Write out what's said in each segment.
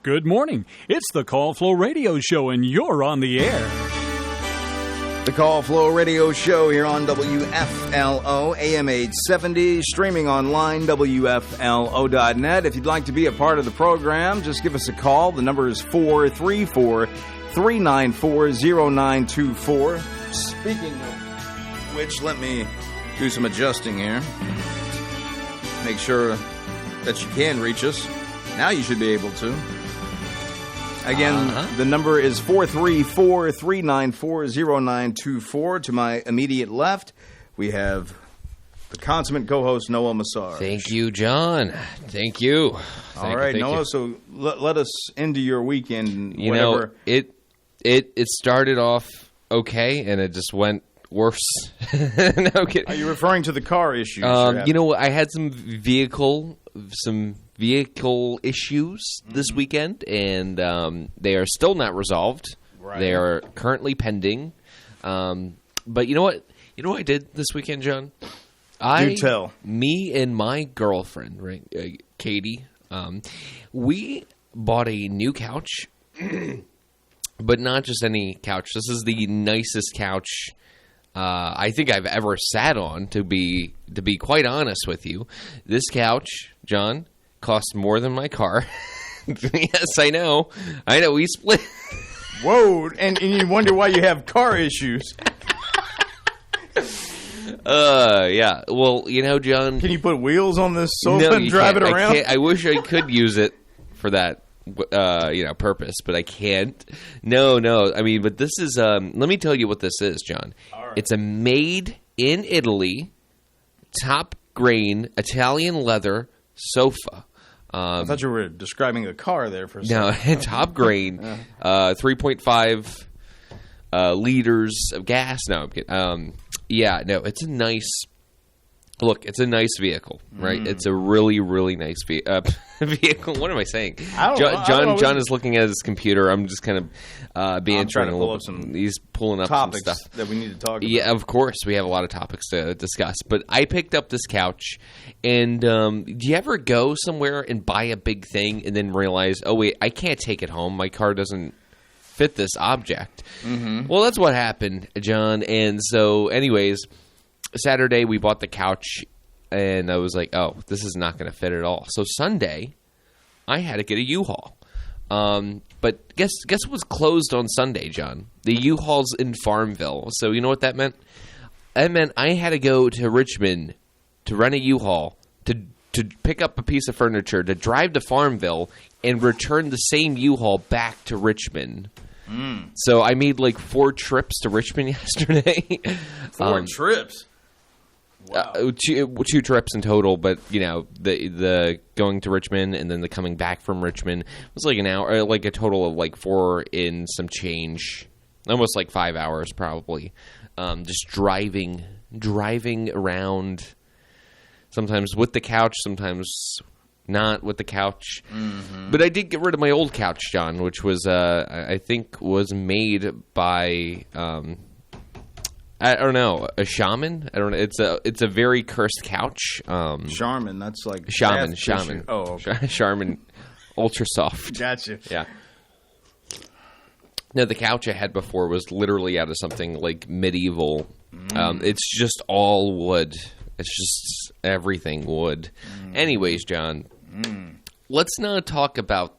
Good morning. It's the Call Flow Radio Show, and you're on the air. The Call Flow Radio Show here on WFLO, AM 870, streaming online, WFLO.net. If you'd like to be a part of the program, just give us a call. The number is 434-394-0924. Speaking of which, let me do some adjusting here. Make sure that you can reach us. Now you should be able to. Again, The number is 434-394-0924. To my immediate left, we have the consummate co-host, Noah Massar. Thank you, John. Thank you. All right, Noah, so let us into your weekend. You know, it started off okay, and it just went worse. No kidding. Are you referring to the car issues? You know, I had some vehicle issues this weekend, and they are still not resolved. Right. They are currently pending. But you know what? You know what I did this weekend, John? Do tell. Me and my girlfriend, right, Katie, we bought a new couch, but not just any couch. This is the nicest couch I think I've ever sat on, to be quite honest with you. This couch, John, cost more than my car. Yes, I know. We split. Whoa, and you wonder why you have car issues. Yeah. Well, you know, John. Can you put wheels on this sofa and drive it around? I wish I could use it for that. Purpose, but I can't. No. I mean, but this is. Let me tell you what this is, John. All right. It's a made in Italy, top grain Italian leather sofa. I thought you were describing a car there for a second. No, top grain, 3.5 liters of gas. No, I'm kidding. It's a nice. Look, it's a nice vehicle, right? It's a really, really nice vehicle. What am I saying? John is looking at his computer. I'm just kind of trying to pull up some. He's pulling up topics some stuff that we need to talk about. Yeah, of course, we have a lot of topics to discuss. But I picked up this couch, and do you ever go somewhere and buy a big thing and then realize, oh wait, I can't take it home. My car doesn't fit this object. Mm-hmm. Well, that's what happened, John. And so, anyways. Saturday, we bought the couch, and I was like, oh, this is not going to fit at all. So Sunday, I had to get a U-Haul. But guess what's closed on Sunday, John? The U-Haul's in Farmville. So you know what that meant? That meant I had to go to Richmond to rent a U-Haul, to pick up a piece of furniture, to drive to Farmville, and return the same U-Haul back to Richmond. So I made like 4 trips to Richmond yesterday. 4 trips? Wow. 2 trips in total, but you know the going to Richmond and then the coming back from Richmond was like an hour, like a total of like 4 in some change, almost like 5 hours probably. Just driving around, sometimes with the couch, sometimes not with the couch. Mm-hmm. But I did get rid of my old couch, John, which was I think was made by. I don't know, a shaman. I don't know. It's a very cursed couch. Charmin. That's like shaman. Oh, okay. Charmin, ultra soft. Gotcha. Yeah. No, the couch I had before was literally out of something like medieval. It's just all wood. It's just everything wood. Anyways, John, let's not talk about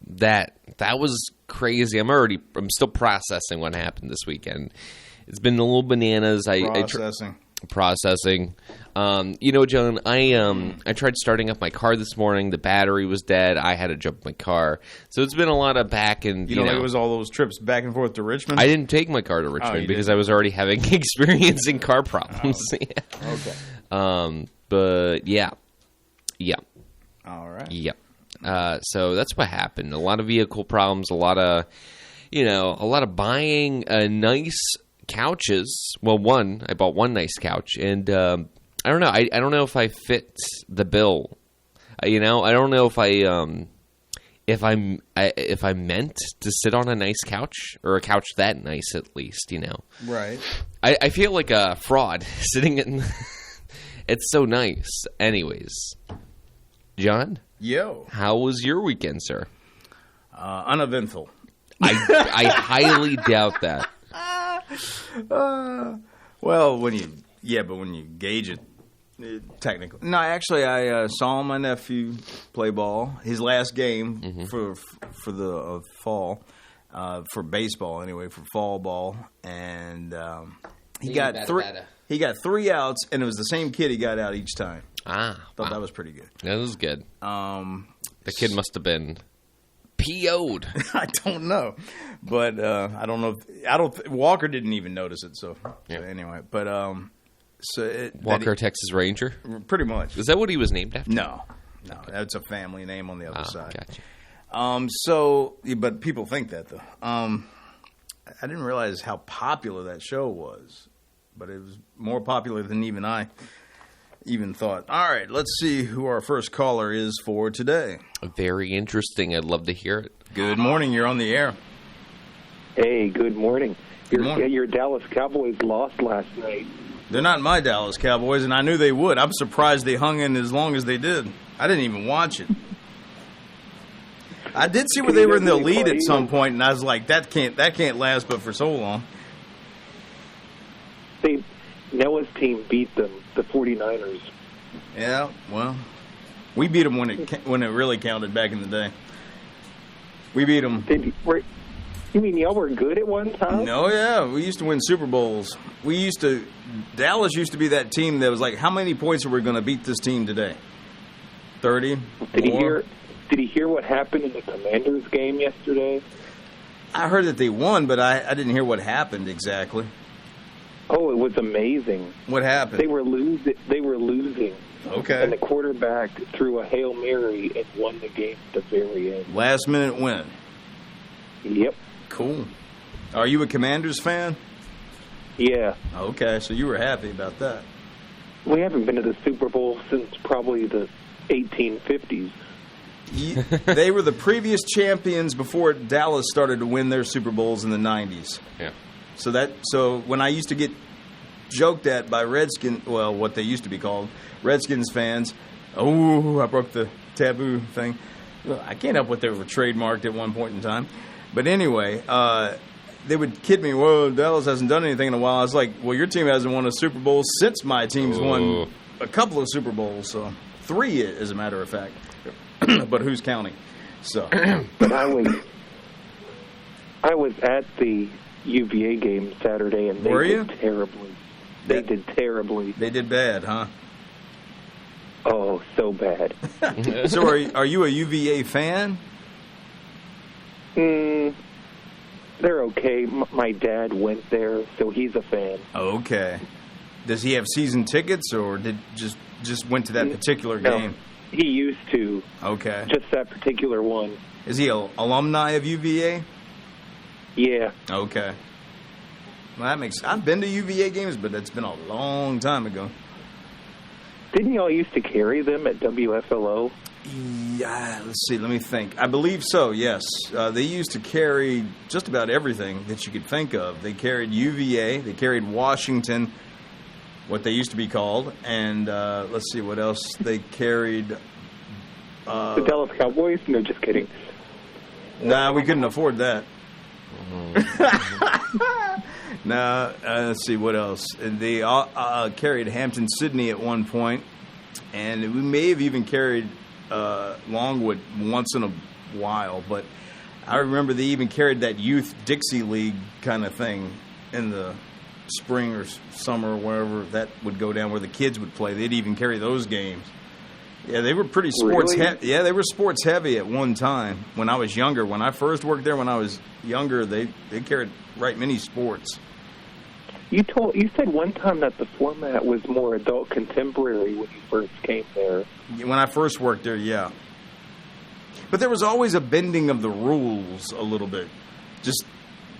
that. That was crazy. I'm still processing what happened this weekend. It's been a little bananas. Processing. You know, John, I tried starting up my car this morning. The battery was dead. I had to jump my car. So it's been a lot of back and, you know, it was all those trips back and forth to Richmond? I didn't take my car to Richmond because I was already experiencing car problems. Okay. Okay. But, yeah. All right. Yep. So that's what happened. A lot of vehicle problems, a lot of buying nice couches. Well, I bought one nice couch, and I don't know. I don't know if I fit the bill. I don't know if I'm meant to sit on a nice couch, or a couch that nice at least. Right. I feel like a fraud sitting in. It's so nice. Anyways, John. Yo. How was your weekend, sir? Uneventful. I highly doubt that. Well, when you gauge it, technically. No, actually, I saw my nephew play ball. His last game for the fall, for baseball anyway, for fall ball, and he got 3 outs, and it was the same kid he got out each time. Thought that was pretty good. That was good. The kid must have been PO'd. I don't know, but I don't know. Walker didn't even notice it. So anyway, but Walker, Texas Ranger. Pretty much. Is that what he was named after? No, that's a family name on the other side. Gotcha. But people think that though. I didn't realize how popular that show was, but it was more popular than even I even thought. All right, let's see who our first caller is for today. Very interesting. I'd love to hear it. Good morning. You're on the air. Hey, good morning. Good morning. Your Dallas Cowboys lost last night. They're not my Dallas Cowboys, and I knew they would. I'm surprised they hung in as long as they did. I didn't even watch it. I did see where they were in the lead at some point, and I was like, that can't last but for so long. Noah's team beat them, the 49ers. Yeah, well, we beat them when it really counted back in the day. We beat them. You mean y'all were good at one time? No, yeah, we used to win Super Bowls. Dallas used to be that team that was like, how many points are we going to beat this team today? 30? Did he hear what happened in the Commanders game yesterday? I heard that they won, but I didn't hear what happened exactly. Oh, it was amazing. What happened? They were losing. Okay. And the quarterback threw a Hail Mary and won the game at the very end. Last minute win. Yep. Cool. Are you a Commanders fan? Yeah. Okay, so you were happy about that. We haven't been to the Super Bowl since probably the 1850s. They were the previous champions before Dallas started to win their Super Bowls in the 90s. Yeah. So when I used to get joked at by what they used to be called, Redskins fans, oh, I broke the taboo thing. Well, I can't help what they were trademarked at one point in time. But anyway, they would kid me, well, Dallas hasn't done anything in a while. I was like, well, your team hasn't won a Super Bowl since my team's won a couple of Super Bowls. So 3, as a matter of fact. But who's counting? So, but I was at the UVA game Saturday, and they did terribly. They did terribly. They did bad, huh? Oh, so bad. So are you a UVA fan? They're okay. My dad went there, so he's a fan. Okay. Does he have season tickets, or did just went to that particular game? He used to. Okay. Just that particular one. Is he an alumni of UVA? Yeah. Okay. Well, I've been to UVA games, but that's been a long time ago. Didn't y'all used to carry them at WFLO? Yeah, let's see. Let me think. I believe so, yes. They used to carry just about everything that you could think of. They carried UVA. They carried Washington, what they used to be called. And let's see what else they carried. The Dallas Cowboys? No, just kidding. Nah, we couldn't afford that. Nah, let's see what else. They carried Hampton Sydney at one point, and we may have even carried Longwood once in a while. But I remember they even carried that youth Dixie League kind of thing in the spring or summer or wherever that would go down, where the kids would play. They'd even carry those games. Yeah, they were pretty sports heavy. Yeah, they were sports heavy at one time when I was younger. When I first worked there, when I was younger, they carried many sports. You said one time that the format was more adult contemporary when you first came there. When I first worked there, yeah. But there was always a bending of the rules a little bit.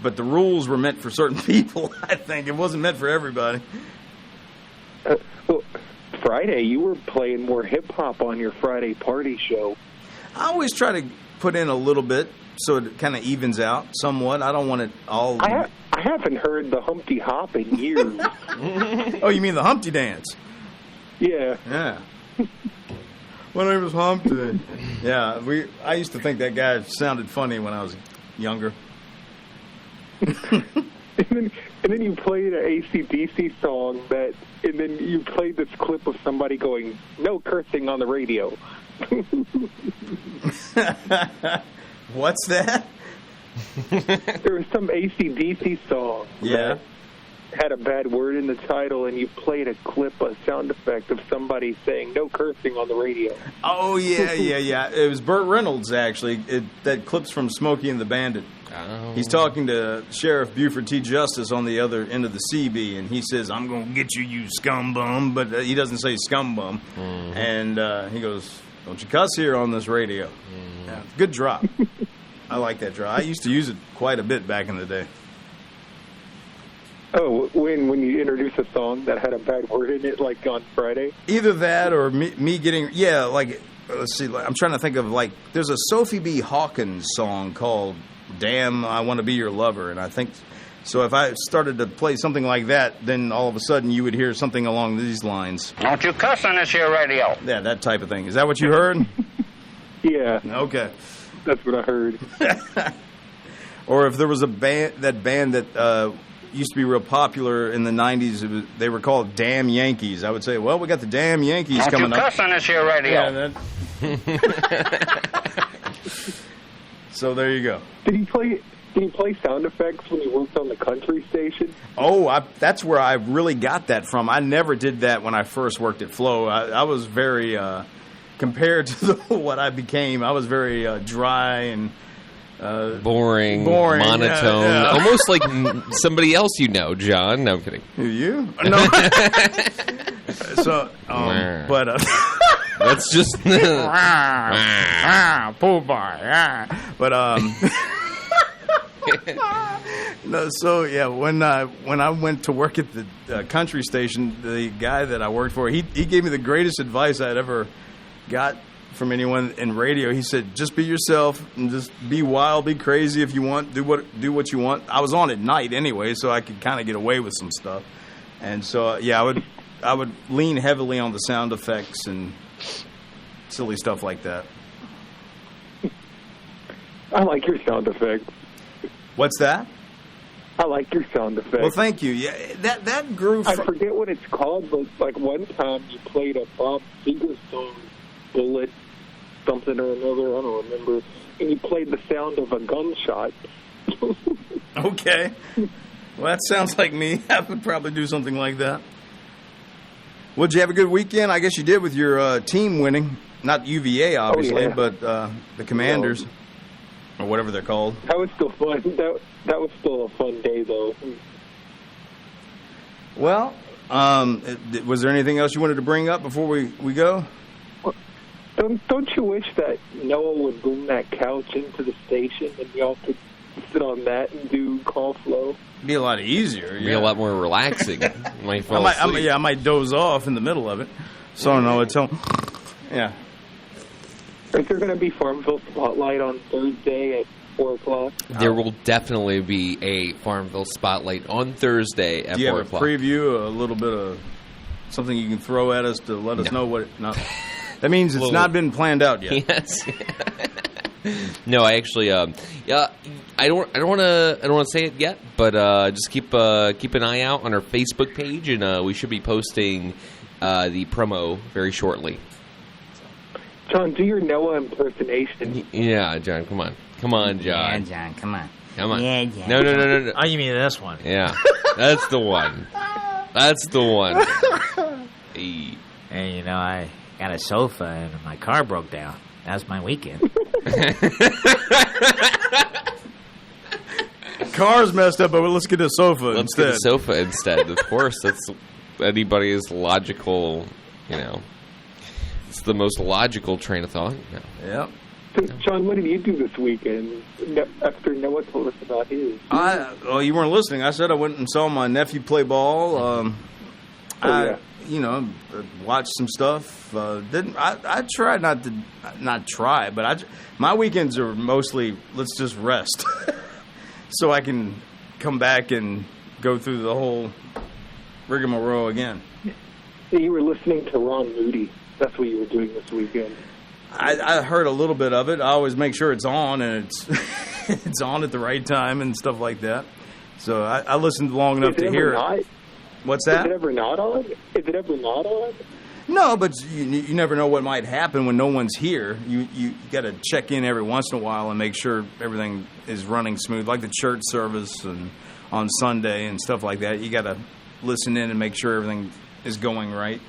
But the rules were meant for certain people, I think. It wasn't meant for everybody. Well, Friday, you were playing more hip-hop on your Friday party show. I always try to put in a little bit so it kind of evens out somewhat. I don't want it all... I haven't heard the Humpty Hop in years. Oh, you mean the Humpty Dance? Yeah. Yeah. My name is Humpty. Yeah, I used to think that guy sounded funny when I was younger. And then you played an AC/DC song and then you played this clip of somebody going, "No cursing on the radio." What's that? There was some AC/DC song that had a bad word in the title, and you played a clip, a sound effect of somebody saying, "No cursing on the radio." Oh, yeah. It was Burt Reynolds, actually. That clip's from Smokey and the Bandit. Oh. He's talking to Sheriff Buford T. Justice on the other end of the CB, and he says, "I'm going to get you, you scumbum," but he doesn't say scumbum. Mm-hmm. And he goes, "Don't you cuss here on this radio." Mm-hmm. Yeah, good drop. I like that drop. I used to use it quite a bit back in the day. Oh, when you introduce a song that had a bad word in it, like on Friday? Either that or me getting, like, let's see, I'm trying to think of, like, there's a Sophie B. Hawkins song called "Damn, I Want to Be Your Lover," and I think, so if I started to play something like that, then all of a sudden you would hear something along these lines. "Don't you cuss on this here radio." Yeah, that type of thing. Is that what you heard? Yeah. Okay. That's what I heard. Or if there was that band that used to be real popular in the 90s, they were called Damn Yankees. I would say, well, we got the Damn Yankees coming up. Don't you cuss on this here radio. Yeah, so there you go. Did he play sound effects when he worked on the country station? Oh, that's where I really got that from. I never did that when I first worked at Flow. I was very, compared to what I became, I was very dry and boring, monotone, yeah. Almost like somebody else you know, John. No, I'm kidding. You? No. So, but that's just pool bar. But no. So yeah, when I went to work at the country station, the guy that I worked for, he gave me the greatest advice I'd ever got from anyone in radio. He said, "Just be yourself and just be wild, be crazy if you want, do what you want." I was on at night anyway, so I could kind of get away with some stuff. And so I would lean heavily on the sound effects and silly stuff like that. I like your sound effects. What's that? I like your sound effects. Well, thank you. Yeah, that grew I forget what it's called, but like one time you played a Bob Seger song, Bullet something or another, I don't remember, and you played the sound of a gunshot. Okay. Well, that sounds like me. I would probably do something like that. Well, did you have a good weekend? I guess you did with your team winning. Not UVA, obviously, but the Commanders, or whatever they're called. That was still fun. That was still a fun day, though. Well, was there anything else you wanted to bring up before we go? Don't you wish that Noah would bring that couch into the station and y'all could sit on that and do Call Flow? It'd be a lot easier. It'd be a lot more relaxing. I might doze off in the middle of it. So no, it's yeah. Is there going to be Farmville Spotlight on Thursday at 4 o'clock? There will definitely be a Farmville Spotlight on Thursday at 4 o'clock. Do you have a preview, a little bit of something you can throw at us to let us know what? No. That means it's not been planned out yet. Yes. No, I actually, I don't want to say it yet, but just keep an eye out on our Facebook page, and we should be posting the promo very shortly. John, do your Noah impersonation. Yeah, John, come on, John. Yeah, John, come on. Yeah, John. No. Oh, you mean this one? Yeah, that's the one. That's the one. Hey. Hey, I got a sofa and my car broke down. That was my weekend. Car's messed up, but let's get a sofa instead. Let's get a sofa instead. Of course, that's anybody's logical, it's the most logical train of thought. Yeah. So, John, what did you do this weekend after Noah told us about his? You weren't listening. I said I went and saw my nephew play ball. Watched some stuff. I tried but my weekends are mostly let's just rest, so I can come back and go through the whole rigmarole again. You were listening to Ron Moody. That's what you were doing this weekend. I heard a little bit of it. I always make sure it's on, and it's it's on at the right time and stuff like that. So I listened long enough to hear it. What's that? Is it ever not on? Is it ever not on? No, but you never know what might happen when no one's here. You got to check in every once in a while and make sure everything is running smooth, like the church service and on Sunday and stuff like that. You got to listen in and make sure everything is going right.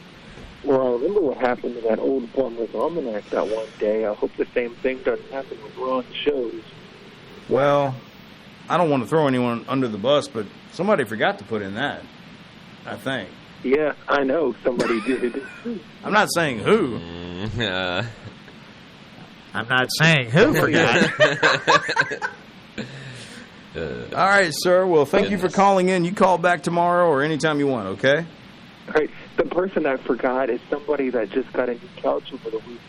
Well, I remember what happened to that old Plumber's Almanac that one day. I hope the same thing doesn't happen with Ron's shows. Well, I don't want to throw anyone under the bus, but somebody forgot to put in that, I think. Yeah, I know. Somebody did. I'm not saying who. I'm not saying who forgot. All right, sir. Well, thank you for calling in. You call back tomorrow or anytime you want, okay? All right. The person I forgot is somebody that just got a new couch over the weekend.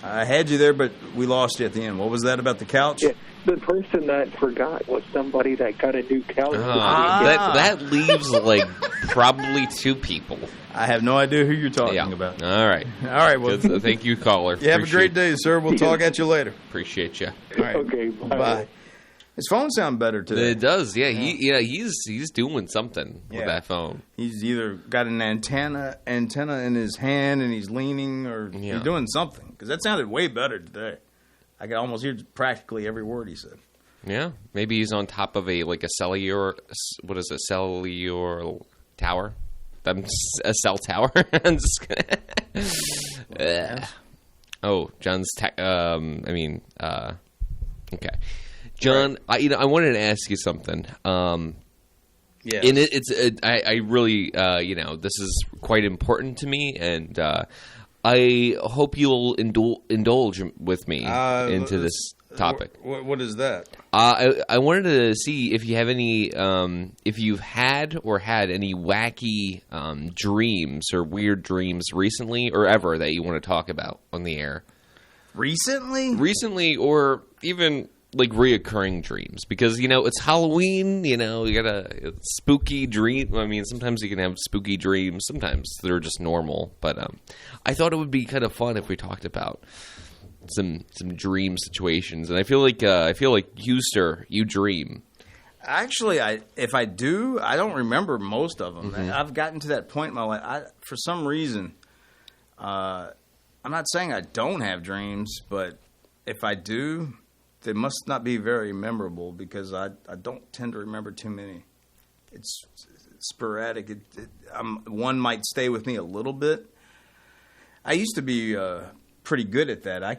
I had you there, but we lost you at the end. What was that about the couch? Yeah, the person that forgot was somebody that got a new couch. That leaves like probably 2 people. I have no idea who you're talking about. All right. All right. Well, thank you, caller. You have a great day, sir. We'll talk at you later. Appreciate you. All right. Okay. Bye. His phone sound better today. It does. Yeah. He's doing something with that phone. He's either got an antenna in his hand and he's leaning, or he's doing something. Because that sounded way better today. I could almost hear practically every word he said. Yeah, maybe he's on top of a cellular tower. A cell tower. I'm just gonna. Oh, John's. Okay, John. Right. I wanted to ask you something. Yeah, and I really this is quite important to me, and I hope you'll indulge with me into this topic. What is that? I wanted to see if you have any, if you've had or had any wacky dreams or weird dreams recently or ever that you want to talk about on the air. Recently, or even like reoccurring dreams, because it's Halloween. You got a spooky dream. I mean, sometimes you can have spooky dreams. Sometimes they're just normal. But I thought it would be kind of fun if we talked about some dream situations. And I feel like you, sir, you dream. Actually, if I do, I don't remember most of them. Mm-hmm. I've gotten to that point in my life. For some reason, I'm not saying I don't have dreams, but if I do, they must not be very memorable, because I don't tend to remember too many. It's sporadic. One might stay with me a little bit. I used to be pretty good at that. I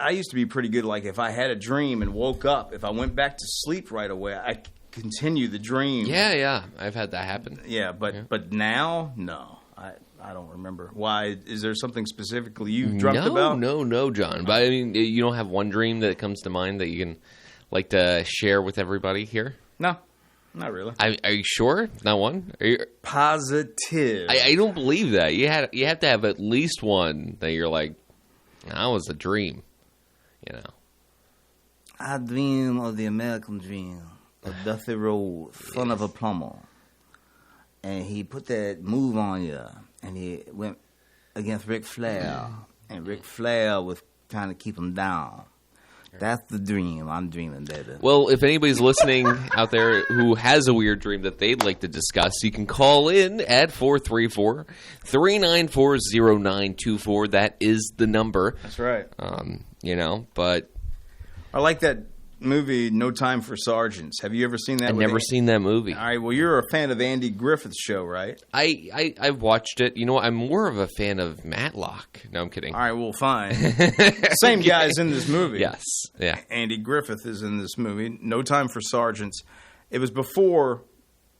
used to be pretty good. Like if I had a dream and woke up, if I went back to sleep right away, I continue the dream. Yeah, I've had that happen. Yeah, but now, no. I don't remember. Why? Is there something specifically you've dreamt about? No, John. But I mean, you don't have one dream that comes to mind that you can like to share with everybody here? No, not really. Are you sure? Not one? Are you positive? I don't believe that. You have to have at least one that you're like, that was a dream. I dream of the American dream of Dusty Rhodes, son of a plumber. And he put that move on you, and he went against Ric Flair, and Ric Flair was trying to keep him down. That's the dream I'm dreaming, baby. Well, if anybody's listening out there who has a weird dream that they'd like to discuss, you can call in at 434-394-0924. That is the number. That's right. But I like that movie, No Time for Sergeants. Have you ever seen that? I've never seen that movie. All right. Well, you're a fan of Andy Griffith's show, right? I've watched it. I'm more of a fan of Matlock. No, I'm kidding. All right. Well, fine. Same guy's in this movie. Yes. Yeah. Andy Griffith is in this movie, No Time for Sergeants. It was before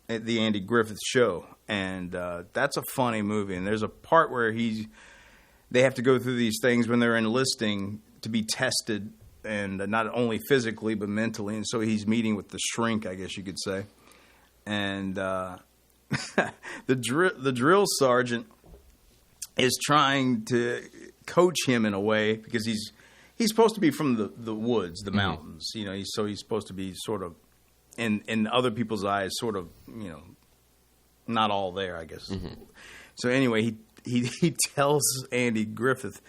the Andy Griffith show, and that's a funny movie. And there's a part where they have to go through these things when they're enlisting to be tested, and not only physically but mentally. And so he's meeting with the shrink, I guess you could say. And the drill sergeant is trying to coach him in a way, because he's supposed to be from the woods, the mountains. He's supposed to be sort of, in other people's eyes, sort of, not all there, I guess. Mm-hmm. So anyway, he tells Andy Griffith,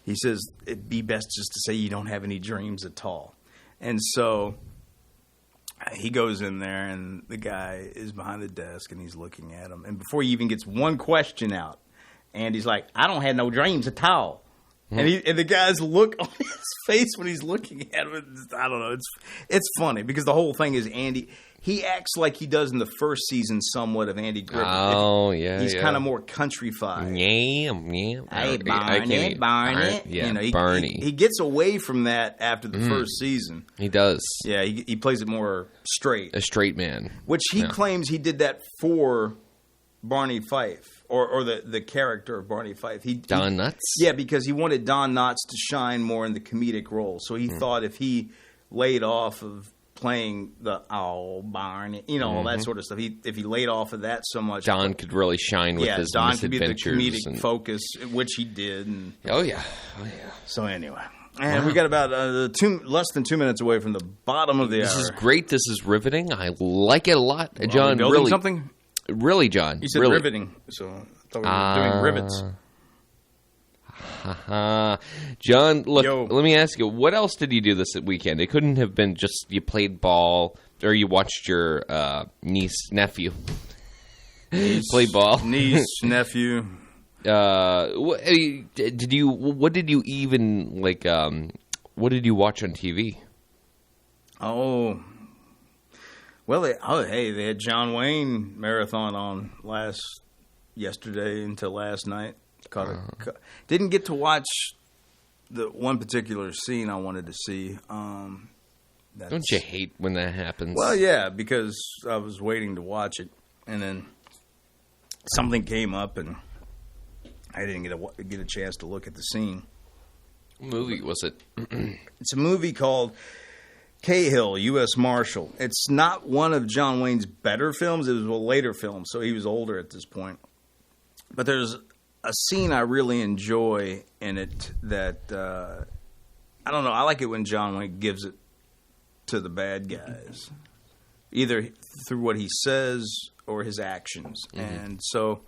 he says, it'd be best just to say you don't have any dreams at all. And so he goes in there, and the guy is behind the desk, and he's looking at him. And before he even gets one question out, Andy's like, I don't have no dreams at all. And the guy's look on his face when he's looking at him, I don't know, it's funny because the whole thing is Andy. He acts like he does in the first season somewhat of Andy Griffith. Oh, yeah, he's kind of more countryfied. Yeah. Hey, Barney. Yeah, Barney. He gets away from that after the first season. He does. Yeah, he plays it more straight. A straight man. Which he claims he did that for Barney Fife. Or the character of Barney Fife. Don Knotts? Yeah, because he wanted Don Knotts to shine more in the comedic role. So he thought if he laid off of playing the Barney, all that sort of stuff, if he laid off of that so much, Don could really shine with his Don could be the misadventures. comedic focus, which he did. And, Oh, yeah. So anyway. And we got about less than 2 minutes away from the bottom of the hour. This is great. This is riveting. I like it a lot. Well, John, building really. something? Really, John. You said really. riveting, so I thought we were doing rivets. John, look, Yo. let me ask you, what else did you do this weekend? It couldn't have been just you played ball or you watched your nephew play ball. Niece, nephew. What did you even like? What did you watch on TV? Oh. Well, they had John Wayne marathon on yesterday until last night. Didn't get to watch the one particular scene I wanted to see. Don't you hate when that happens? Well, yeah, because I was waiting to watch it, and then something came up, and I didn't get a chance to look at the scene. What movie was it? It's a movie called Cahill, U.S. Marshal. It's not one of John Wayne's better films. It was a later film, so he was older at this point. But there's a scene I really enjoy in it that, I don't know, I like it when John Wayne gives it to the bad guys, either through what he says or his actions. And so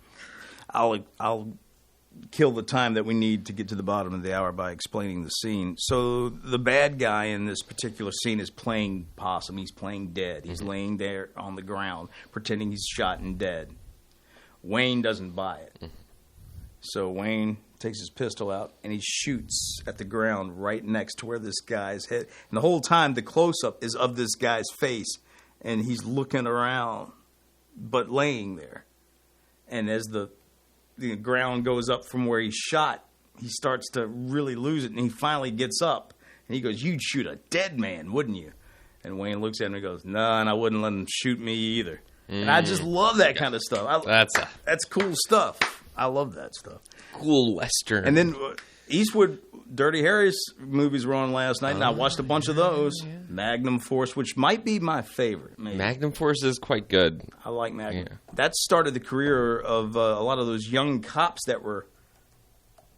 I'll kill the time that we need to get to the bottom of the hour by explaining the scene. So the bad guy in this particular scene is playing possum. He's playing dead. He's laying there on the ground pretending he's shot and dead. Wayne doesn't buy it. So Wayne takes his pistol out and he shoots at the ground right next to where this guy's head. And the whole time the close-up is of this guy's face and he's looking around but laying there. And as the ground goes up from where he shot, he starts to really lose it, and he finally gets up, and he goes, "You'd shoot a dead man, wouldn't you?" And Wayne looks at him and goes, "No, and I wouldn't let him shoot me either." And I just love that kind of stuff. That's cool stuff. I love that stuff. Cool Western. And then Eastwood, Dirty Harry's movies were on last night, and I watched a bunch of those. Yeah. Magnum Force, which might be my favorite. Maybe. Magnum Force is quite good. I like Magnum. Yeah. That started the career of a lot of those young cops that were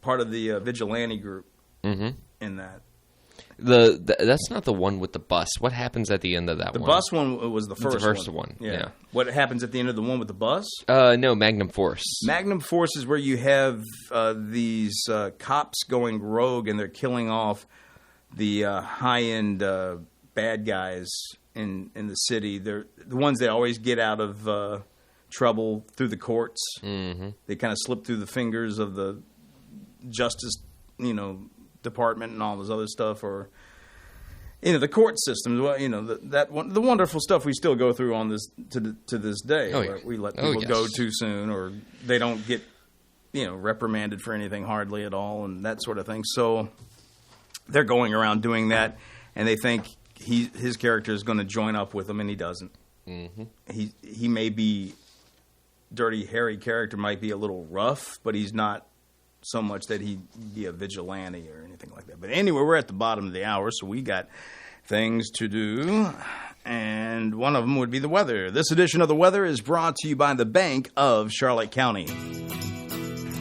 part of the vigilante group in that. That's not the one with the bus. What happens at the end of that one? The bus one was the first one. Yeah. What happens at the end of the one with the bus? No, Magnum Force. Magnum Force is where you have these cops going rogue and they're killing off the high-end bad guys in the city. They're the ones that always get out of trouble through the courts. Mm-hmm. They kind of slip through the fingers of the justice, department and all this other stuff, or the court systems. Well, the wonderful stuff we still go through on this to this day. Oh, yeah. Where we let people go too soon, or they don't get reprimanded for anything hardly at all, and that sort of thing. So they're going around doing that, and they think his character is going to join up with them, and he doesn't. Mm-hmm. He may be Dirty Harry character might be a little rough, but he's not so much that he'd be a vigilante or anything like that. But anyway, we're at the bottom of the hour, so we got things to do, and one of them would be the weather. This edition of The Weather is brought to you by the Bank of Charlotte County.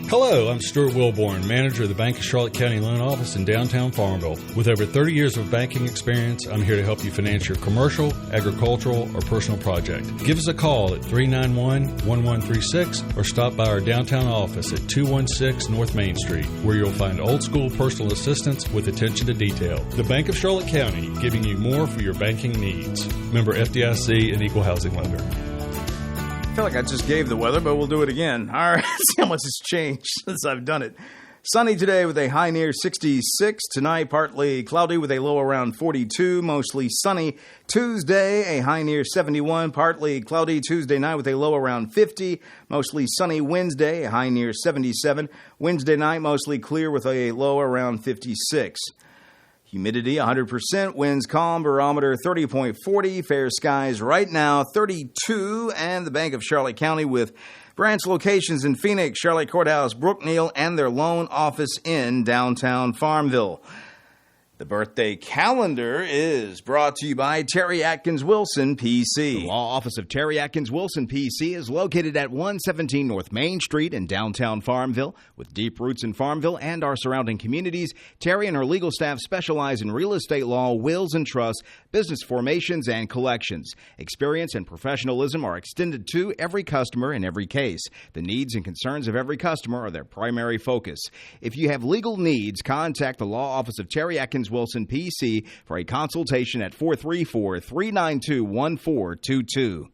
Hello, I'm Stuart Wilborn, manager of the Bank of Charlotte County Loan Office in downtown Farmville. With over 30 years of banking experience, I'm here to help you finance your commercial, agricultural, or personal project. Give us a call at 391-1136 or stop by our downtown office at 216 North Main Street, where you'll find old-school personal assistance with attention to detail. The Bank of Charlotte County, giving you more for your banking needs. Member FDIC and Equal Housing Lender. I feel like I just gave the weather, but we'll do it again. All right, see how much has changed since I've done it. Sunny today with a high near 66. Tonight, partly cloudy with a low around 42. Mostly sunny. Tuesday, a high near 71. Partly cloudy Tuesday night with a low around 50. Mostly sunny Wednesday, a high near 77. Wednesday night, mostly clear with a low around 56. Humidity 100%, winds calm, barometer 30.40, fair skies right now 32, and the Bank of Charlotte County with branch locations in Phoenix, Charlotte Courthouse, Brookneal, and their loan office in downtown Farmville. The birthday calendar is brought to you by Terry Atkins Wilson, PC. The law office of Terry Atkins Wilson, PC, is located at 117 North Main Street in downtown Farmville. With deep roots in Farmville and our surrounding communities, Terry and her legal staff specialize in real estate law, wills and trusts, business formations, and collections. Experience and professionalism are extended to every customer in every case. The needs and concerns of every customer are their primary focus. If you have legal needs, contact the law office of Terry Atkins Wilson, PC, for a consultation at 434-392-1422.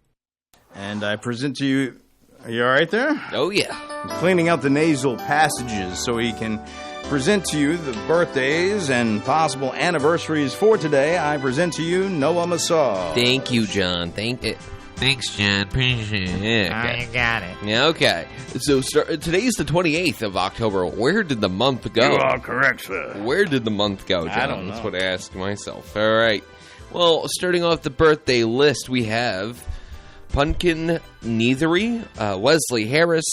And I present to you, are you all right there? Oh, yeah. Cleaning out the nasal passages so he can present to you the birthdays and possible anniversaries for today. I present to you Noah Massad. Thank you, John. Thanks, John. Appreciate it. Oh, you got it. Yeah, okay. So today's the 28th of October. Where did the month go? You are correct, sir. Where did the month go, John? I don't know. That's what I asked myself. All right. Well, starting off the birthday list, we have Pumpkin Neathery, Wesley Harris,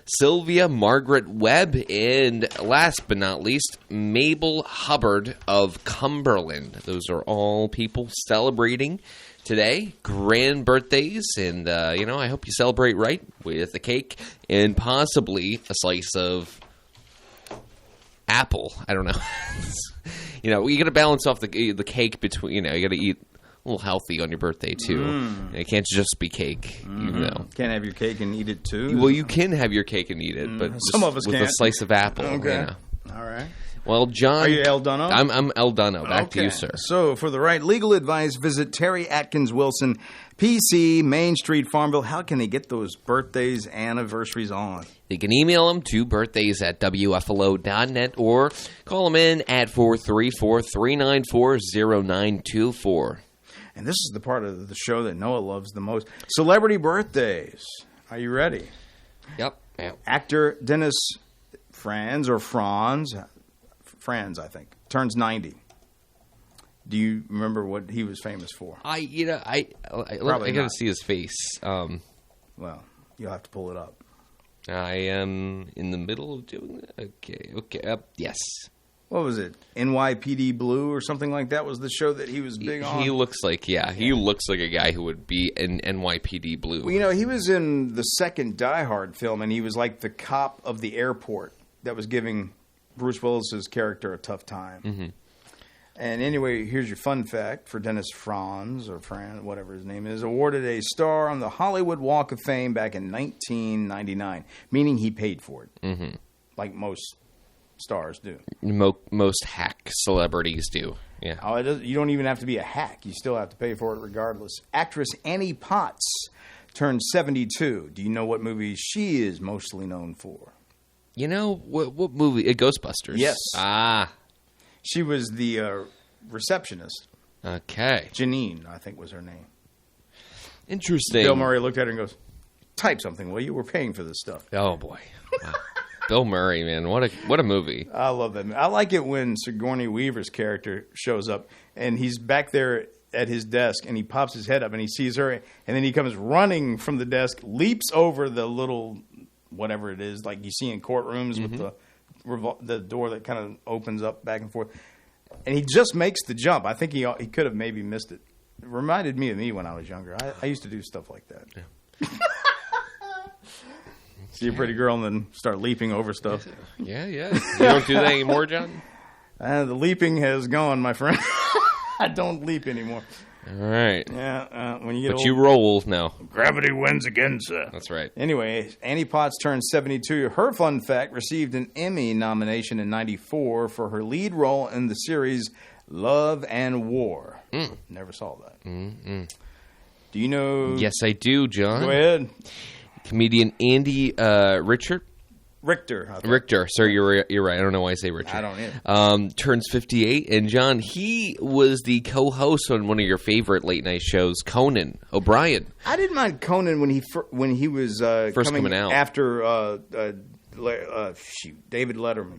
Sylvia Margaret Webb, and last but not least, Mabel Hubbard of Cumberland. Those are all people celebrating today, grand birthdays, and, I hope you celebrate right with a cake and possibly a slice of apple. I don't know. You got to balance off the cake between, you got to eat a little healthy on your birthday, too. It can't just be cake, Can't have your cake and eat it, too? Well, you can have your cake and eat it, but some of us with can't. a slice of apple. Okay. All right. Well, John... Are you El Duno? I'm El Duno. Back to you, sir. So, for the right legal advice, visit Terry Atkins Wilson, PC, Main Street, Farmville. How can they get those birthdays, anniversaries on? They can email them to birthdays@wflo.net or call them in at 434-394-0924. And this is the part of the show that Noah loves the most. Celebrity birthdays. Are you ready? Yep. Actor Dennis Franz, I think, turns 90. Do you remember what he was famous for? I got to see his face. Well, you'll have to pull it up. I am in the middle of doing that. Okay. Yes. What was it? NYPD Blue or something like that was the show that he was big on? He looks like a guy who would be in NYPD Blue. Well, he was in the second Die Hard film, and he was like the cop of the airport that was giving Bruce Willis's character a tough time. Mm-hmm. And anyway, here's your fun fact for Dennis Franz, or Fran, whatever his name is, awarded a star on the Hollywood Walk of Fame back in 1999, meaning he paid for it, like most stars do. Most hack celebrities do, yeah. Oh, you don't even have to be a hack. You still have to pay for it regardless. Actress Annie Potts turned 72. Do you know what movie she is mostly known for? What movie? Ghostbusters. Yes. Ah. She was the receptionist. Okay. Janine, I think was her name. Interesting. Bill Murray looked at her and goes, type something, will you? We're paying for this stuff. Oh, boy. Wow. Bill Murray, man. What a movie. I love that. I like it when Sigourney Weaver's character shows up, and he's back there at his desk, and he pops his head up, and he sees her, and then he comes running from the desk, leaps over the little, whatever it is, like you see in courtrooms with the door that kind of opens up back and forth. And he just makes the jump. I think he could have maybe missed it. It reminded me of me when I was younger. I used to do stuff like that. Yeah. See a pretty girl and then start leaping over stuff. Yeah. You don't do that anymore, John? The leaping has gone, my friend. I don't leap anymore. All right. Yeah, when you get But old, you roll now. gravity wins again, sir. That's right. Anyway, Annie Potts turned 72. Her fun fact received an Emmy nomination in '94 for her lead role in the series Love and War. Never saw that. Do you know? Yes, I do, John. Go ahead. Comedian Andy Richter. Sorry, you're right. I don't know why I say Richard. I don't either. Turns 58. And, John, he was the co-host on one of your favorite late-night shows, Conan O'Brien. I didn't mind Conan when he was First coming out. After David Letterman.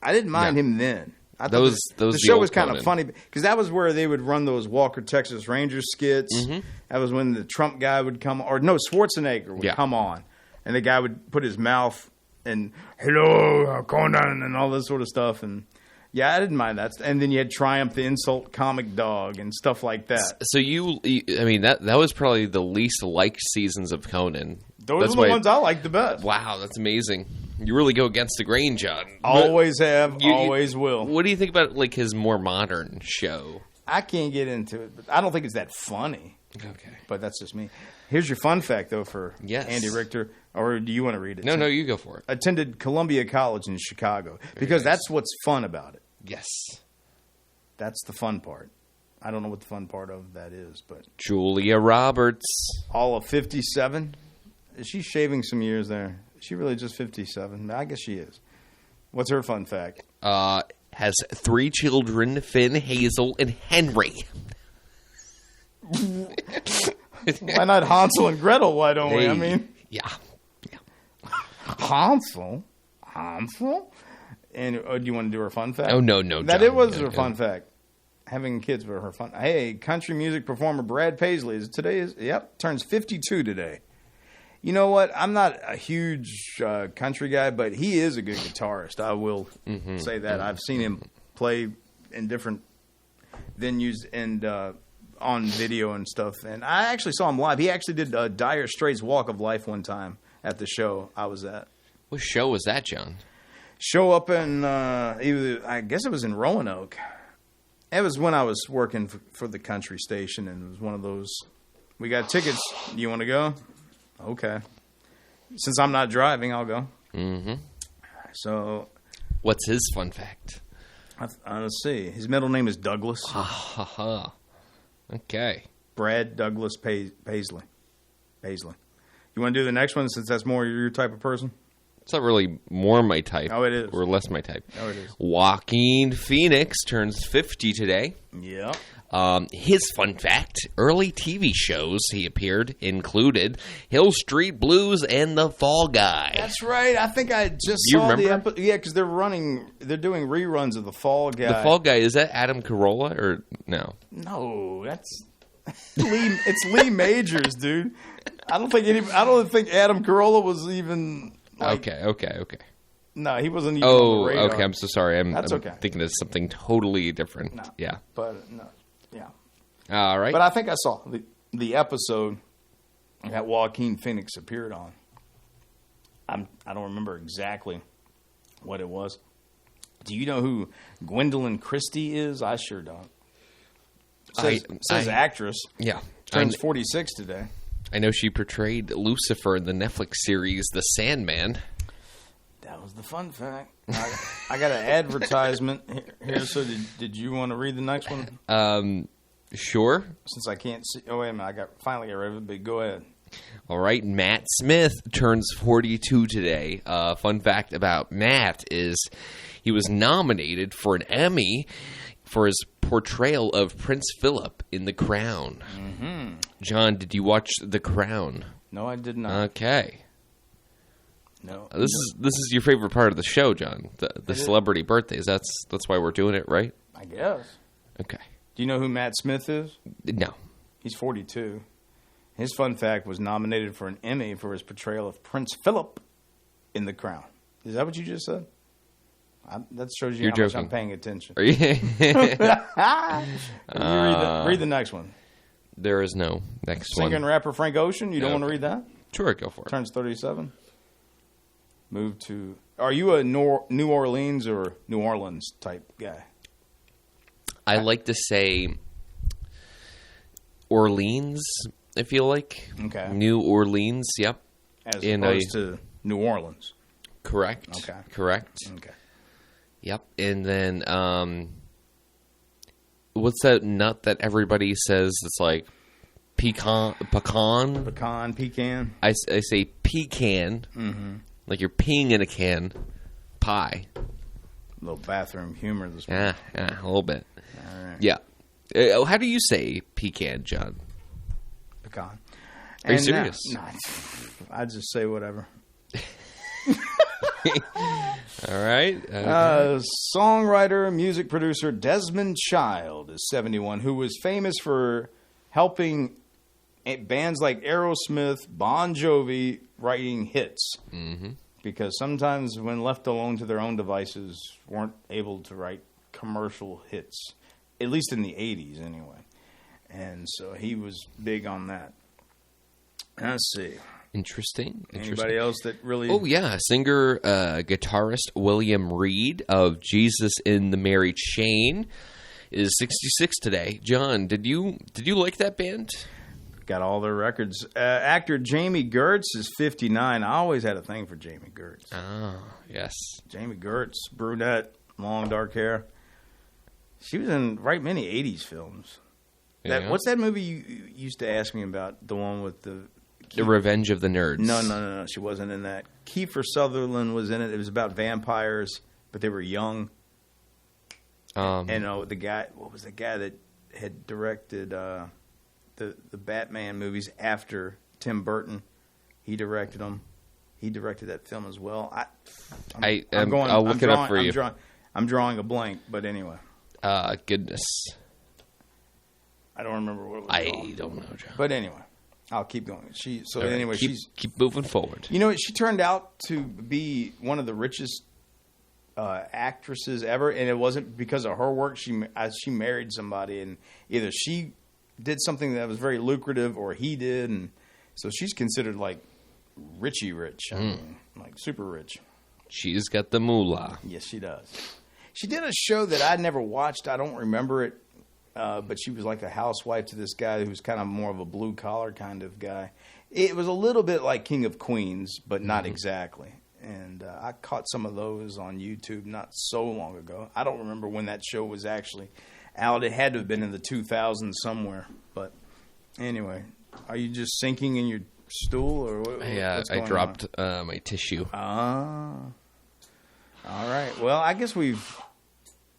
I didn't mind him then. I thought the show was kind of funny because that was where they would run those Walker Texas Rangers skits. That was when the Trump guy would come, or no, Schwarzenegger would come on. And the guy would put his mouth and, hello, Conan, and all this sort of stuff. And, yeah, I didn't mind that. And then you had Triumph, the insult comic dog, and stuff like that. So that was probably the least liked seasons of Conan. Those are the ones I like the best. Wow, that's amazing. You really go against the grain, John. Always have, always will. What do you think about, like, his more modern show? I can't get into it, but I don't think it's that funny. Okay. But that's just me. Here's your fun fact, though, for Andy Richter. Or do you want to read it? No, you go for it. Attended Columbia College in Chicago. Because that's what's fun about it. Yes. That's the fun part. I don't know what the fun part of that is, but... Julia Roberts. All of 57? Is she shaving some years there? Is she really just 57? I guess she is. What's her fun fact? Has 3 children, Finn, Hazel, and Henry. Why not Hansel and Gretel? Why don't we? I mean... Yeah. Hansel? And do you want to do her fun fact? Oh, no, That John, it was her fun fact. Having kids were her fun. Hey, country music performer Brad Paisley turns 52 today. You know what? I'm not a huge country guy, but he is a good guitarist. I will say that. I've seen him play in different venues and on video and stuff. And I actually saw him live. He actually did Dire Straits' Walk of Life one time at the show I was at. What show was that, John? Show up in, I guess it was in Roanoke. It was when I was working for the country station, and it was one of those, we got tickets. Do you want to go? Okay. Since I'm not driving, I'll go. So. What's his fun fact? Let's see. His middle name is Douglas. Okay. Brad Douglas Paisley. You want to do the next one since that's more your type of person? It's not really more my type. Oh, it is. Or less my type. Oh, it is. Joaquin Phoenix turns 50 today. Yeah. His fun fact, early TV shows he appeared included Hill Street Blues and The Fall Guy. That's right. I think I just saw the episode. Yeah, because they're doing reruns of The Fall Guy. The Fall Guy, is that Adam Carolla or no? No, that's it's Lee Majors, dude. I don't think Adam Carolla was even Okay. No, he wasn't even on the radar. Okay, I'm so sorry. I'm okay. Thinking of something totally different. No, yeah. But no. Yeah. All right. But I think I saw the episode that Joaquin Phoenix appeared on. I don't remember exactly what it was. Do you know who Gwendolyn Christie is? I sure don't. Says actress. Yeah. Turns 46 today. I know she portrayed Lucifer in the Netflix series The Sandman. That was the fun fact. I got an advertisement here. So did you want to read the next one? Sure. Since I can't see. Oh, wait a minute. I finally got rid of it, but go ahead. All right. Matt Smith turns 42 today. Fun fact about Matt is he was nominated for an Emmy for his portrayal of Prince Philip in The Crown. John, did you watch The Crown? No, I did not. Okay. No. This is your favorite part of the show, John. The celebrity birthdays. That's why we're doing it, right? I guess. Okay. Do you know who Matt Smith is? No. He's 42. His fun fact was nominated for an Emmy for his portrayal of Prince Philip in The Crown. Is that what you just said? That shows you how much I'm paying attention. Are you? Read the next one. There is no next one. Singer and rapper Frank Ocean. You don't want to read that? Sure, go for it. Turns 37. Moved to... Are you a New Orleans or New Orleans type guy? I like to say Orleans, I feel like. Okay. New Orleans, yep. As opposed to New Orleans. Correct. Okay. Correct. Okay. Yep. And then, what's that nut that everybody says it's like pecan? Pecan. I say pecan. Mm-hmm. Like you're peeing in a can. Pie. A little bathroom humor this morning. Yeah, a little bit. All right. Yeah. How do you say pecan, John? Pecan. Are you serious? No, I just say whatever. All right. Songwriter, music producer Desmond Child is 71, who was famous for helping bands like Aerosmith, Bon Jovi writing hits. Mm-hmm. Because sometimes when left alone to their own devices, weren't able to write commercial hits, at least in the 80s anyway. And so he was big on that. Let's see. Interesting. Anybody else that really... Oh, yeah. Singer, guitarist William Reed of Jesus in the Mary Chain is 66 today. John, did you like that band? Got all their records. Actor Jamie Gertz is 59. I always had a thing for Jamie Gertz. Oh, yes. Jamie Gertz, brunette, long dark hair. She was in many 80s films. Yeah. What's that movie you used to ask me about? The one with the Revenge of the Nerds. No. She wasn't in that. Kiefer Sutherland was in it. It was about vampires, but they were young. And the guy, what was the guy that had directed the Batman movies after Tim Burton? He directed them. He directed that film as well. I'll look it up for you. I'm drawing a blank, but anyway. Goodness. I don't remember what it was called. I don't know, John. But anyway, I'll keep going. Keep moving forward. You know, she turned out to be one of the richest actresses ever, and it wasn't because of her work. She married somebody, and either she did something that was very lucrative, or he did, and so she's considered like Richie rich. I mean, like super rich. She's got the moolah. Yes, she does. She did a show that I never watched. I don't remember it. But she was like a housewife to this guy who's kind of more of a blue-collar kind of guy. It was a little bit like King of Queens, but not exactly. And I caught some of those on YouTube not so long ago. I don't remember when that show was actually out. It had to have been in the 2000s somewhere. But anyway, are you just sinking in your stool? Or what's going I dropped my tissue. All right. Well, I guess we've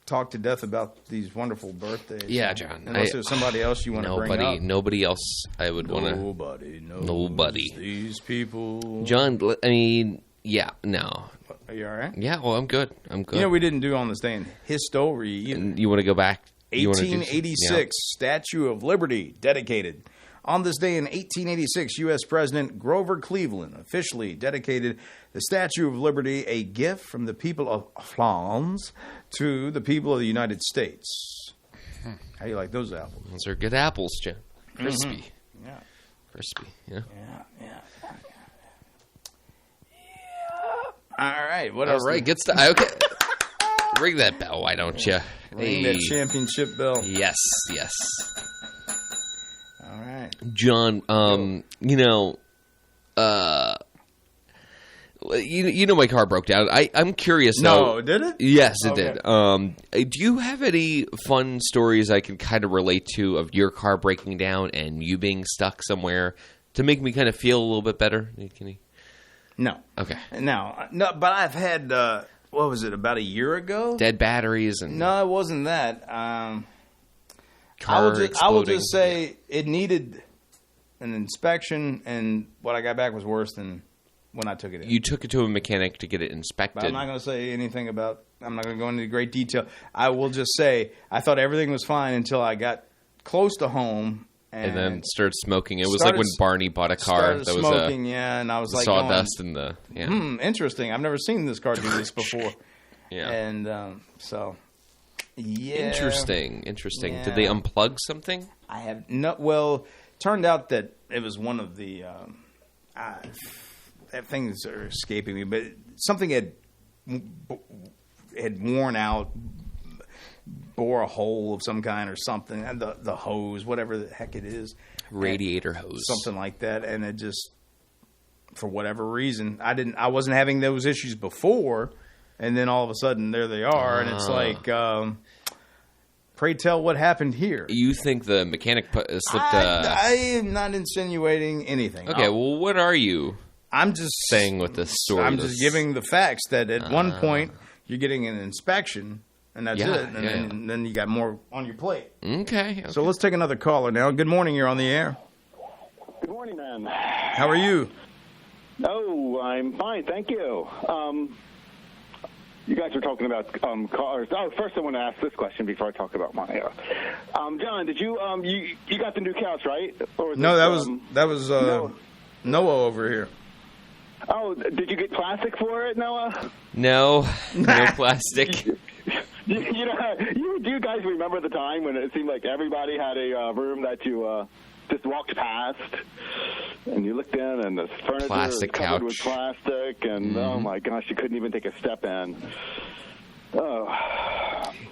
talked to death about these wonderful birthdays. Yeah, John. Unless there's somebody else you want to bring up. Nobody else I would want to... Nobody. These people. John, I mean, yeah, no. Are you all right? Yeah, well, I'm good. You know, we didn't do on this day in history either. You want to go back? 1886, Statue of Liberty, dedicated. On this day in 1886, U.S. President Grover Cleveland officially dedicated the Statue of Liberty, a gift from the people of France to the people of the United States. How do you like those apples? Those are good apples, John. Crispy. Mm-hmm. Yeah. Crispy, yeah. Yeah. All right, what else? All right, okay. Ring that bell, why don't you? Ring that championship bell. Yes. All right. John, you know my car broke down. I'm curious. No, did it? Yes, it did. Do you have any fun stories I can kind of relate to of your car breaking down and you being stuck somewhere to make me kind of feel a little bit better? No. Okay. No, but I've had, what was it, about a year ago? Dead batteries and... No, it wasn't that. Car I will just say it needed an inspection, and what I got back was worse than when I took it in. You took it to a mechanic to get it inspected. But I'm not going to say anything about... I'm not going to go into great detail. I will just say I thought everything was fine until I got close to home. And then started smoking. It was like when Barney bought a car that was smoking, and I was like sawdust in the... Yeah. Interesting. I've never seen this car do this before. Yeah. And so... Yeah. Interesting. Yeah. Did they unplug something? I have no. Well, turned out that it was one of the things are escaping me, but something had worn out, bore a hole of some kind or something, and the hose, whatever the heck it is, radiator hose, something like that, and it just, for whatever reason, I wasn't having those issues before, and then all of a sudden there they are, and it's like, pray tell what happened here. You think the mechanic slipped? I am not insinuating anything. Okay, well, what are you? I'm just saying with this story. I'm just giving the facts that at one point you're getting an inspection, and that's it, and then you got more on your plate. Okay. So let's take another caller now. Good morning. You're on the air. Good morning, man. How are you? Oh, I'm fine, thank you. You guys were talking about cars. Oh, first I want to ask this question before I talk about my. John, did you you got the new couch, right? Or no, that was Noah over here. Oh, did you get plastic for it, Noah? No plastic. You guys remember the time when it seemed like everybody had a room that you just walked past, and you looked in, and the furniture plastic was covered couch with plastic, and oh my gosh, you couldn't even take a step in. Oh.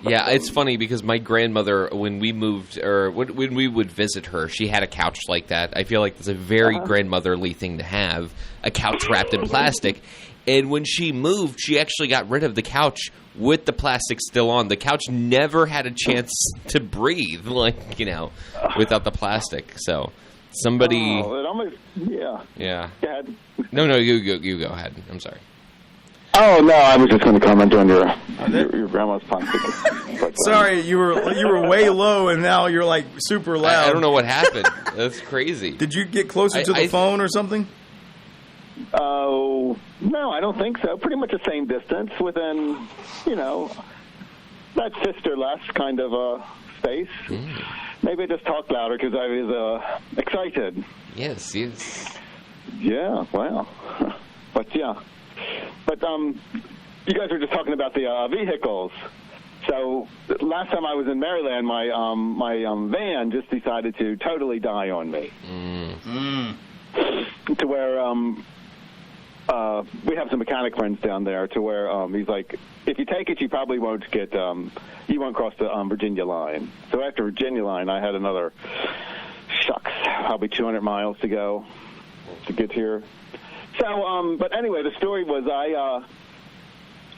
Yeah, it's funny because my grandmother, when we moved, or when we would visit her, she had a couch like that. I feel like it's a very grandmotherly thing to have, a couch wrapped in plastic. And when she moved, she actually got rid of the couch with the plastic still on. The couch never had a chance to breathe, without the plastic. So somebody... Oh, it almost... Yeah. Yeah. Go ahead. No, you go ahead. I'm sorry. Oh, no, I was just going to comment on your grandma's plastic. But, sorry, you were way low, and now you're, like, super loud. I don't know what happened. That's crazy. Did you get closer to the phone or something? Oh, no, I don't think so. Pretty much the same distance within, that fist or less kind of space. Maybe I just talked louder because I was excited. Yes. Yeah, wow. But, yeah. But you guys were just talking about the vehicles. So last time I was in Maryland, my van just decided to totally die on me. To where we have some mechanic friends down there to where he's like, if you take it, you probably won't get, you won't cross the Virginia line. So after Virginia line, I had another, probably 200 miles to go to get here. So, but anyway, the story was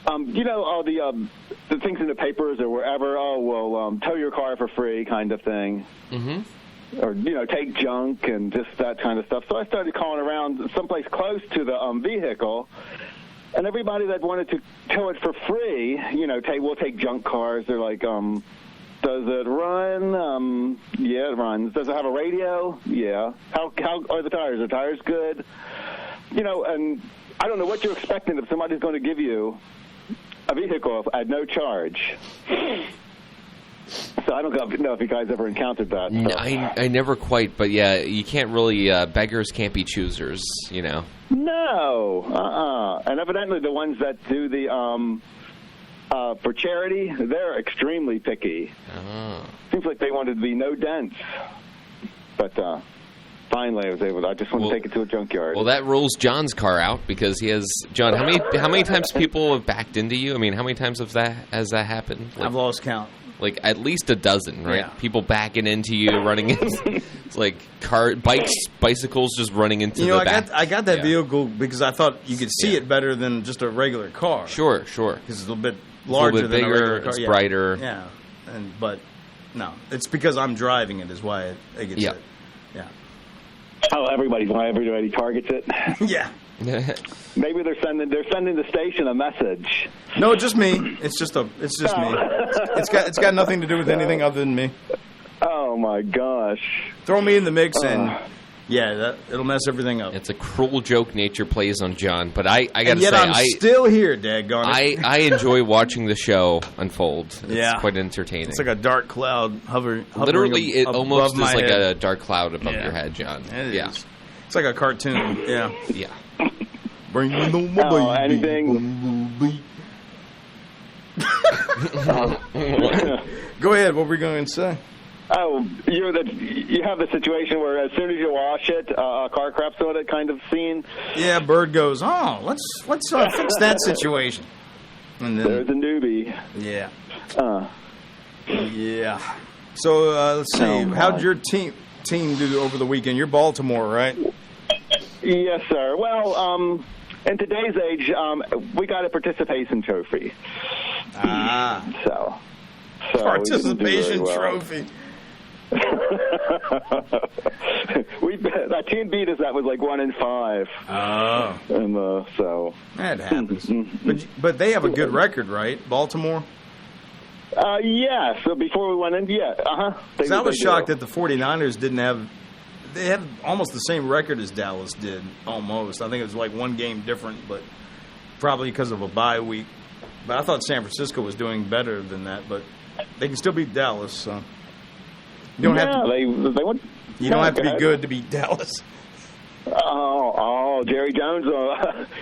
all the things in the papers or wherever, tow your car for free kind of thing. Mm-hmm. Or, take junk and just that kind of stuff. So I started calling around someplace close to the vehicle, and everybody that wanted to tow it for free, we'll take junk cars. They're like, does it run? Yeah, it runs. Does it have a radio? Yeah. How are the tires? Are the tires good? And I don't know what you're expecting if somebody's going to give you a vehicle at no charge. So I don't know if you guys ever encountered that. No, I never quite, but yeah, you can't really, beggars can't be choosers, No, and evidently the ones that do the, for charity, they're extremely picky. Seems like they wanted to be no dents. But, finally, I just want to take it to a junkyard. Well, that rules John's car out because he has... John, how many times people have backed into you? I mean, how many times has that happened? I've lost count. Like, at least a dozen, right? Yeah. People backing into you, running into... It's like bicycles just running into the back. I got that vehicle because I thought you could see it better than just a regular car. Sure. Because it's a little bit larger than a regular car. It's brighter. Yeah. But, no. It's because I'm driving it is why it gets hit. Yeah. Oh, everybody targets it. Yeah. Maybe they're sending the station a message. No, just me. It's just me. It's got nothing to do with anything other than me. Oh my gosh! Throw me in the mix and it'll mess everything up. It's a cruel joke nature plays on John, but I got to say, I'm still here, daggone it. I enjoy watching the show unfold. It's quite entertaining. It's like a dark cloud hovering. Literally, it almost is like head. a dark cloud above your head, John. It is. It's like a cartoon. Yeah. Yeah. Bring me no more baby. Anything. Go ahead. What were we going to say? Oh, you have the situation where as soon as you wash it, a car craps on it kind of scene. Yeah, Bird goes, let's fix that situation. And then, there's a newbie. Yeah. Yeah. So let's see. How'd your team do over the weekend? You're Baltimore, right? Yes, sir. Well, in today's age, we got a participation trophy. So participation trophy. That team beat us. That was like 1-5. Oh, and so that happens. But they have a good record, right? Baltimore. Yeah. So before we went in, I was shocked that the 49ers didn't have. They had almost the same record as Dallas did. Almost. I think it was like one game different, but probably because of a bye week. But I thought San Francisco was doing better than that. But they can still beat Dallas. So. You don't have to. You don't have to be good to beat Dallas. Oh, Jerry Jones.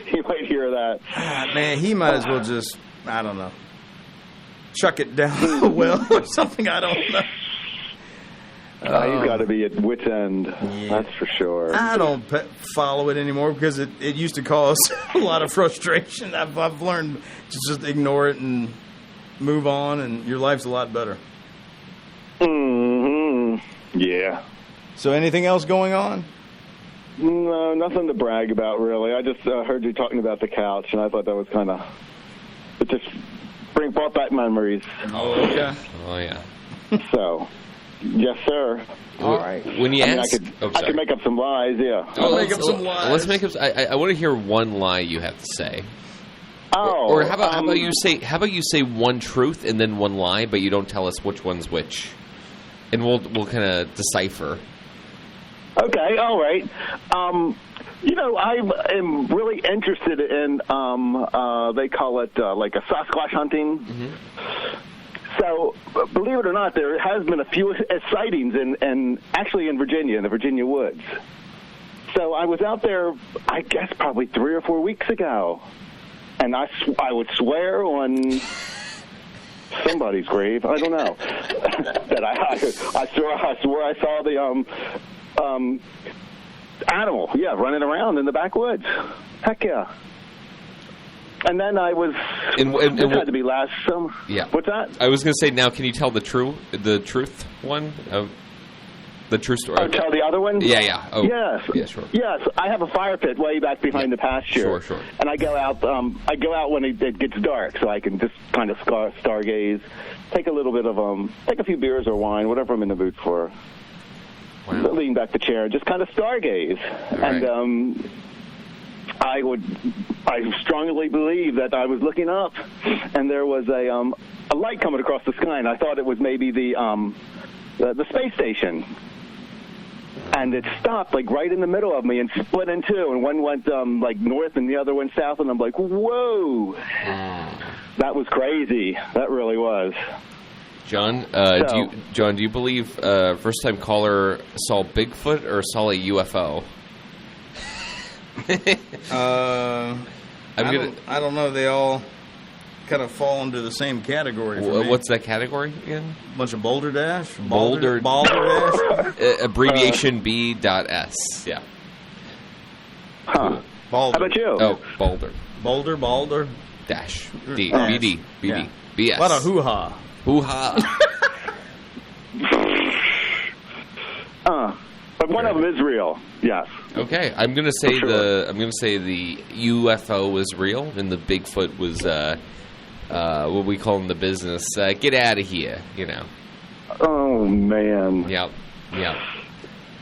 He might hear that. Man, he might as well just, I don't know, chuck it down the well or something. I don't know. He's got to be at wit's end. Yeah. That's for sure. I don't follow it anymore because it used to cause a lot of frustration. I've learned to just ignore it and move on, and your life's a lot better. Yeah. So anything else going on? No, nothing to brag about, really. I just heard you talking about the couch, and I thought that was kind of... It just brought back memories. Oh, okay. Oh, yeah. So, yes, sir. All right. When you ask... I could make up some lies, yeah. Make up some lies. Let's make up... I want to hear one lie you have to say. Oh. Or how about you say one truth and then one lie, but you don't tell us which one's which? And we'll kind of decipher. Okay, all right. I am really interested in, they call it like a Sasquatch hunting. Mm-hmm. So, believe it or not, there has been a few sightings actually in Virginia, in the Virginia woods. So I was out there, I guess probably 3 or 4 weeks ago. And I would swear on... somebody's grave. I don't know. That I swore I saw the animal. Yeah, running around in the backwoods. Heck yeah. And then I was. This had to be last summer. Yeah. What's that? I was going to say. Now, can you tell the truth one? The true story. Oh, tell the other one? Yeah. Oh, yes. Yeah, sure. Yes, I have a fire pit way back behind the pasture. Sure. And I go out. I go out when it gets dark, so I can just kind of stargaze, take a little bit of take a few beers or wine, whatever I'm in the mood for. Wow. Lean back the chair, just kind of stargaze, right. And I strongly believe that I was looking up, and there was a light coming across the sky, and I thought it was maybe the space station. And it stopped, like, right in the middle of me and split in two. And one went, like, north and the other went south. And I'm like, whoa. That was crazy. That really was. John, do you believe first-time caller saw Bigfoot or saw a UFO? I don't know. They all kind of fall into the same category for me. What's that category again? A bunch of Boulder Dash? Boulder Dash? Abbreviation B.S. Yeah. Huh. Boulder. How about you? Oh, Boulder. Boulder. Dash. D. BD. Yeah. BS. What a hoo-ha. Hoo-ha. But one of them is real. Yes. Okay, I'm gonna say the UFO was real and the Bigfoot was what we call in the business get out of here, you know. Oh man. Yep.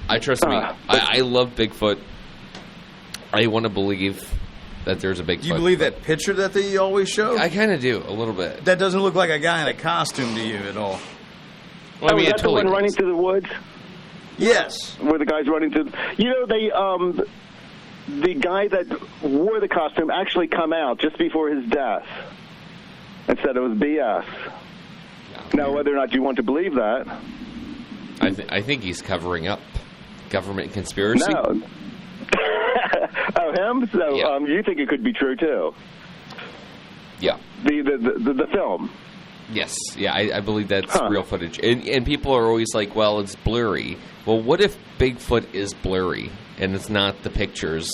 I trust me. I love Bigfoot. I want to believe that there's a Bigfoot. Do you believe that picture that they always show? I kind of do a little bit. That doesn't look like a guy in a costume to you at all. Well, I mean, is that the one running through the woods? Yes. Where the guy's running through... You know, the guy that wore the costume actually come out just before his death and said it was BS. Now, whether or not you want to believe that... I think he's covering up government conspiracy. No. Oh, him? So yeah. You think it could be true, too? Yeah. The film. Yes, yeah, I believe that's real footage. And people are always like, well, it's blurry. Well, what if Bigfoot is blurry and it's not the pictures,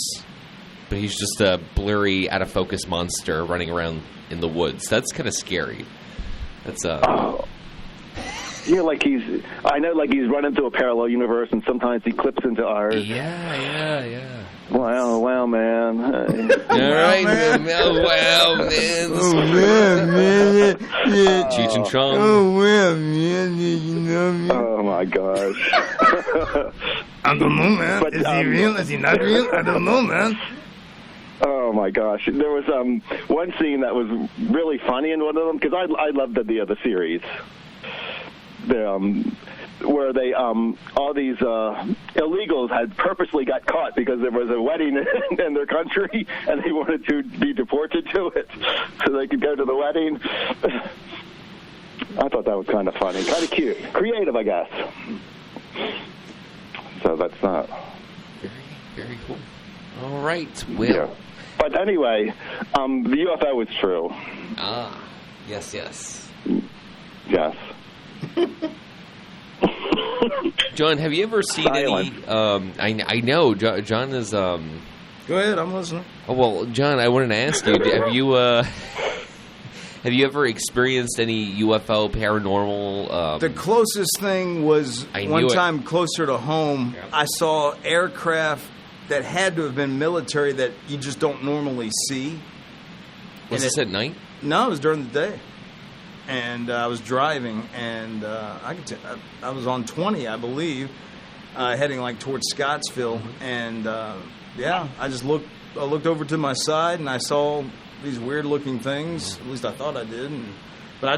but he's just a blurry, out-of-focus monster running around in the woods? That's kind of scary. That's Yeah, I know he's run into a parallel universe, and sometimes he clips into ours. Yeah. Wow, man. All right, man. Wow, man. Oh, man. Cheech and Chong. Oh, well, man. You know me. Oh, my gosh. I don't know, man. But, is he real? Is he not real? I don't know, man. Oh, my gosh. There was one scene that was really funny in one of them, because I loved the series. Where they all these illegals had purposely got caught because there was a wedding in their country and they wanted to be deported to it so they could go to the wedding. I thought that was kind of funny, kind of cute, creative, I guess. So that's not very, very cool. All right, Will. Yeah. But anyway, the UFO is true. Ah, yes. Yes. John, have you ever seen any? I know John is. Go ahead, I'm listening. Oh, well, John, I wanted to ask you: have you ever experienced any UFO paranormal? The closest thing was one time closer to home. Yep. I saw aircraft that had to have been military that you just don't normally see. Was this at night? No, it was during the day. And I was driving, and I was on 20, I believe, heading towards Scottsville, and I just looked over to my side, and I saw these weird-looking things. At least I thought I did, but I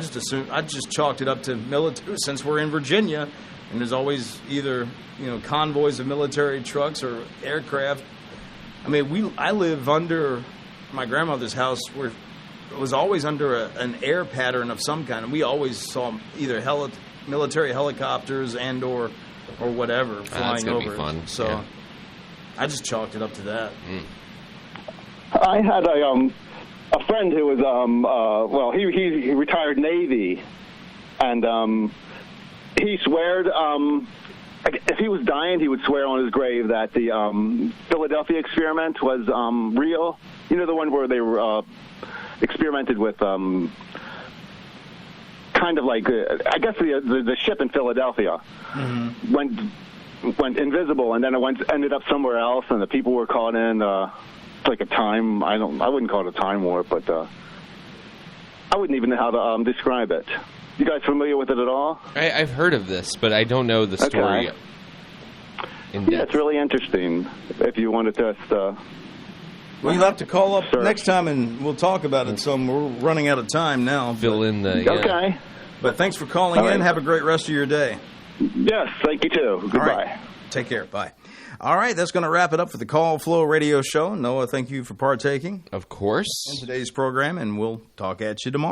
just chalked it up to military. Since we're in Virginia, and there's always either convoys of military trucks or aircraft. I mean, I live under my grandmother's house where. It was always under an air pattern of some kind, and we always saw either military helicopters and or whatever flying over. Be fun. So I just chalked it up to that. I had a friend who was he retired Navy, and he sweared if he was dying, he would swear on his grave that the Philadelphia experiment was real. You know, the one where they were experimented with kind of like I guess the ship in Philadelphia went invisible, and then it ended up somewhere else, and the people were caught in it's like a time I wouldn't call it a time warp, but I wouldn't even know how to describe it. You guys familiar with it at all? I've heard of this, but I don't know the story. Okay. Yeah, it's really interesting. If you want to just well, you'll have to call up next time, and we'll talk about it some. We're running out of time now. Fill in the... Okay. But thanks for calling in. Have a great rest of your day. Yes, thank you, too. Goodbye. All right. Take care. Bye. All right, that's going to wrap it up for the Call Flow Radio Show. Noah, thank you for partaking. Of course. In today's program, and we'll talk at you tomorrow.